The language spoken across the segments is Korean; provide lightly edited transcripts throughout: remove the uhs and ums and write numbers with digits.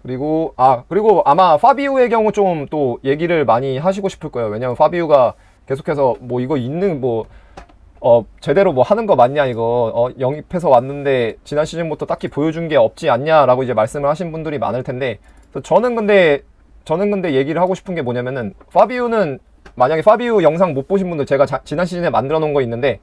그리고 아마 파비우의 경우 좀 또 얘기를 많이 하시고 싶을 거예요. 왜냐면 파비우가 계속해서 뭐 이거 있는 뭐 제대로 뭐 하는 거 맞냐 이거 영입해서 왔는데 지난 시즌부터 딱히 보여준 게 없지 않냐라고 이제 말씀을 하신 분들이 많을 텐데, 저는 근데 얘기를 하고 싶은 게 뭐냐면은, 파비우는 만약에 파비우 영상 못 보신 분들 제가 지난 시즌에 만들어 놓은 거 있는데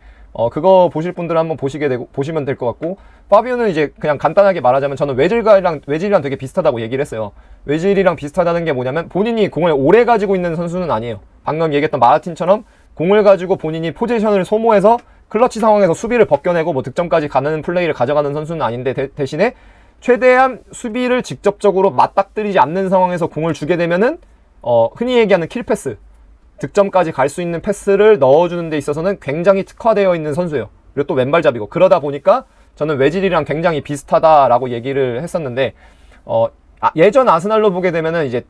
그거 보실 분들은 한번 보시면 될 것 같고, 파비우는 이제 그냥 간단하게 말하자면 저는 웨질이랑 되게 비슷하다고 얘기를 했어요. 웨질이랑 비슷하다는 게 뭐냐면, 본인이 공을 오래 가지고 있는 선수는 아니에요. 방금 얘기했던 마르틴처럼 공을 가지고 본인이 포지션을 소모해서 클러치 상황에서 수비를 벗겨내고 뭐 득점까지 가는 플레이를 가져가는 선수는 아닌데, 대신에 최대한 수비를 직접적으로 맞닥뜨리지 않는 상황에서 공을 주게 되면은 흔히 얘기하는 킬패스, 득점까지 갈 수 있는 패스를 넣어주는 데 있어서는 굉장히 특화되어 있는 선수예요. 그리고 또 왼발잡이고, 그러다 보니까 저는 웨질이랑 굉장히 비슷하다라고 얘기를 했었는데, 예전 아스날로 보게 되면은 이제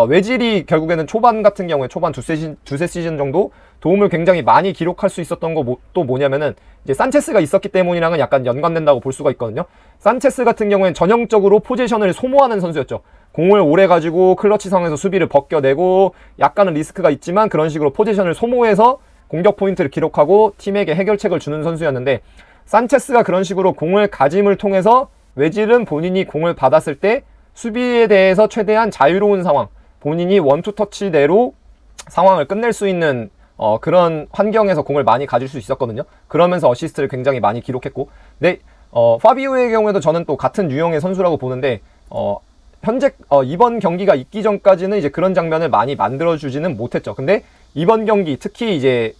웨질이 결국에는 초반 같은 경우에 초반 두세 시즌 정도 도움을 굉장히 많이 기록할 수 있었던 거 또 뭐냐면은, 이제 산체스가 있었기 때문이랑은 약간 연관된다고 볼 수가 있거든요. 산체스 같은 경우에는 전형적으로 포지션을 소모하는 선수였죠. 공을 오래 가지고 클러치 상황에서 수비를 벗겨내고 약간은 리스크가 있지만 그런 식으로 포지션을 소모해서 공격 포인트를 기록하고 팀에게 해결책을 주는 선수였는데, 산체스가 그런 식으로 공을 가짐을 통해서 웨질은 본인이 공을 받았을 때 수비에 대해서 최대한 자유로운 상황, 본인이 원투 터치대로 상황을 끝낼 수 있는 그런 환경에서 공을 많이 가질 수 있었거든요. 그러면서 어시스트를 굉장히 많이 기록했고, 네, 파비오의 경우에도 저는 또 같은 유형의 선수라고 보는데, 현재 이번 경기가 있기 전까지는 이제 그런 장면을 많이 만들어주지는 못했죠. 근데 이번 경기 특히 이제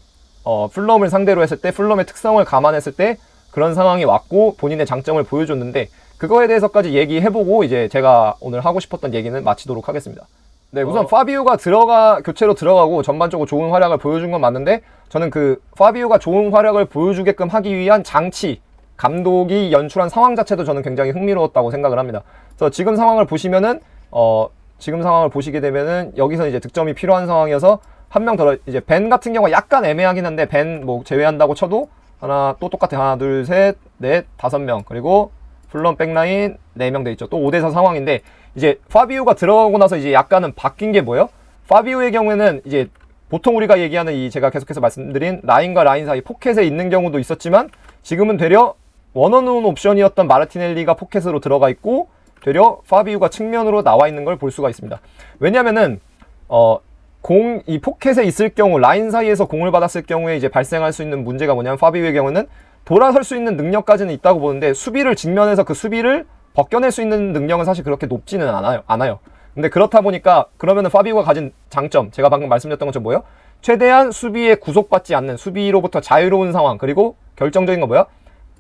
풀럼을 상대로 했을 때, 풀럼의 특성을 감안했을 때 그런 상황이 왔고 본인의 장점을 보여줬는데, 그거에 대해서까지 얘기해보고 이제 제가 오늘 하고 싶었던 얘기는 마치도록 하겠습니다. 네, 우선 파비우가 교체로 들어가고 전반적으로 좋은 활약을 보여준 건 맞는데, 저는 그 파비우가 좋은 활약을 보여주게끔 하기 위한 장치, 감독이 연출한 상황 자체도 저는 굉장히 흥미로웠다고 생각을 합니다. 그래서 지금 상황을 보시면은 지금 상황을 보시게 되면은 여기서 이제 득점이 필요한 상황이어서 한 명 더, 이제 벤 같은 경우가 약간 애매하긴 한데, 벤 뭐 제외한다고 쳐도 또 똑같아. 하나, 둘, 셋, 넷, 5명. 그리고 플럼 백라인 4명 돼 있죠. 또 5대4 상황인데, 이제 파비우가 들어가고 나서 이제 약간은 바뀐 게 뭐예요? 파비우의 경우에는 이제 보통 우리가 얘기하는 이 제가 계속해서 말씀드린 라인과 라인 사이 포켓에 있는 경우도 있었지만, 지금은 되려 원어원 옵션이었던 마르티넬리가 포켓으로 들어가 있고 되려 파비우가 측면으로 나와 있는 걸 볼 수가 있습니다. 왜냐면은 이 포켓에 있을 경우, 라인 사이에서 공을 받았을 경우에 이제 발생할 수 있는 문제가 뭐냐면, 파비우의 경우는 돌아설 수 있는 능력까지는 있다고 보는데, 수비를 직면해서 그 수비를 벗겨낼 수 있는 능력은 사실 그렇게 높지는 않아요. 근데 그렇다 보니까, 그러면은 파비우가 가진 장점, 제가 방금 말씀드렸던 것처럼 뭐예요? 최대한 수비에 구속받지 않는, 수비로부터 자유로운 상황, 그리고 결정적인 건 뭐야?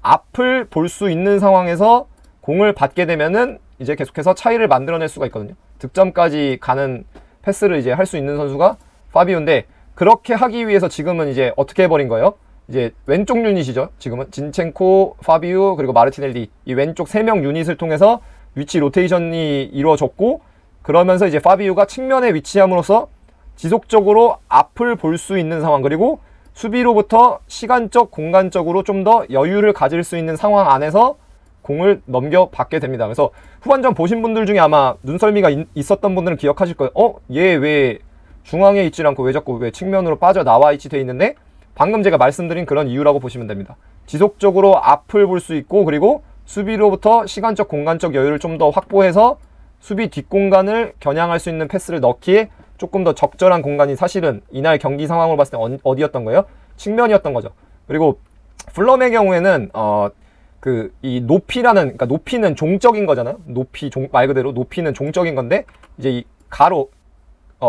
앞을 볼 수 있는 상황에서 공을 받게 되면은 이제 계속해서 차이를 만들어낼 수가 있거든요. 득점까지 가는 패스를 이제 할 수 있는 선수가 파비우인데, 그렇게 하기 위해서 지금은 이제 어떻게 해버린 거예요? 이제 왼쪽 유닛이죠. 지금은 진첸코, 파비우, 그리고 마르티넬리, 이 왼쪽 3명 유닛을 통해서 위치 로테이션이 이루어졌고, 그러면서 이제 파비우가 측면에 위치함으로써 지속적으로 앞을 볼 수 있는 상황, 그리고 수비로부터 시간적, 공간적으로 좀 더 여유를 가질 수 있는 상황 안에서 공을 넘겨받게 됩니다. 그래서 후반전 보신 분들 중에 아마 눈썰미가 있었던 분들은 기억하실 거예요. 얘 왜 중앙에 있지 않고 왜 측면으로 빠져나와 있지 돼 있는데, 방금 제가 말씀드린 그런 이유라고 보시면 됩니다. 지속적으로 앞을 볼 수 있고, 그리고 수비로부터 시간적, 공간적 여유를 좀 더 확보해서 수비 뒷공간을 겨냥할 수 있는 패스를 넣기에 조금 더 적절한 공간이 사실은 이날 경기 상황으로 봤을 때 어디였던 거예요? 측면이었던 거죠. 그리고 풀럼의 경우에는 이 높이라는, 그러니까 높이는 종적인 거잖아요. 말 그대로 높이는 종적인 건데, 이제 이 가로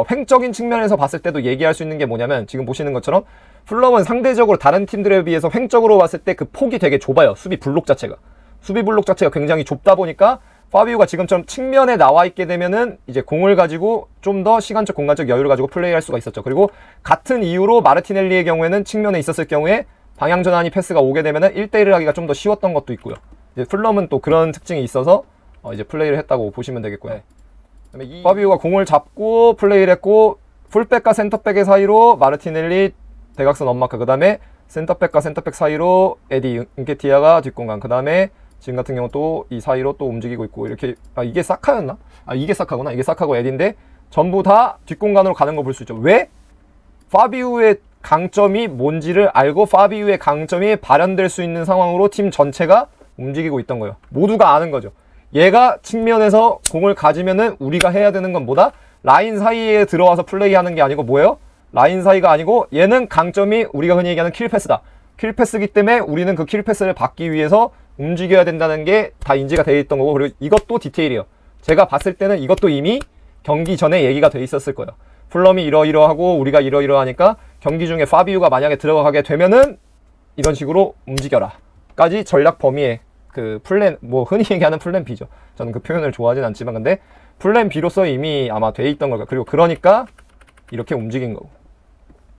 횡적인 측면에서 봤을 때도 얘기할 수 있는 게 뭐냐면, 지금 보시는 것처럼 풀럼은 상대적으로 다른 팀들에 비해서 횡적으로 봤을 때 그 폭이 되게 좁아요. 수비 블록 자체가 굉장히 좁다 보니까 파비우가 지금처럼 측면에 나와 있게 되면은 이제 공을 가지고 좀 더 시간적, 공간적 여유를 가지고 플레이할 수가 있었죠. 그리고 같은 이유로 마르티넬리의 경우에는 측면에 있었을 경우에 방향 전환이 패스가 오게 되면은 1대1을 하기가 좀 더 쉬웠던 것도 있고요. 이제 풀럼은 또 그런 특징이 있어서 이제 플레이를 했다고 보시면 되겠고요. 네. 그다음에 이 파비우가 공을 잡고 플레이를 했고, 풀백과 센터백의 사이로 마르티넬리 대각선 언마크, 그 다음에 센터백과 센터백 사이로 에디 은케티아가 뒷공간, 그 다음에 지금 같은 경우 또 이 사이로 또 움직이고 있고 이렇게 이게 사카였나? 이게 사카구나. 이게 사카고 에디인데 전부 다 뒷공간으로 가는 거 볼 수 있죠. 왜? 파비우의 강점이 뭔지를 알고 파비우의 강점이 발현될 수 있는 상황으로 팀 전체가 움직이고 있던 거예요. 모두가 아는 거죠. 얘가 측면에서 공을 가지면은 우리가 해야 되는 건 뭐다? 라인 사이에 들어와서 플레이하는 게 아니고 뭐예요? 라인 사이가 아니고 얘는 강점이 우리가 흔히 얘기하는 킬패스다. 킬패스기 때문에 우리는 그 킬패스를 받기 위해서 움직여야 된다는 게 다 인지가 되어 있던 거고, 그리고 이것도 디테일이에요. 제가 봤을 때는 이것도 이미 경기 전에 얘기가 돼 있었을 거예요. 풀럼이 이러이러하고 우리가 이러이러하니까 경기 중에 파비우가 만약에 들어가게 되면은 이런 식으로 움직여라 까지 전략 범위에 그 플랜, 뭐 흔히 얘기하는 플랜 B죠. 저는 그 표현을 좋아하진 않지만 근데 플랜 B로서 이미 아마 돼 있던 걸까. 그리고 그러니까 이렇게 움직인 거고.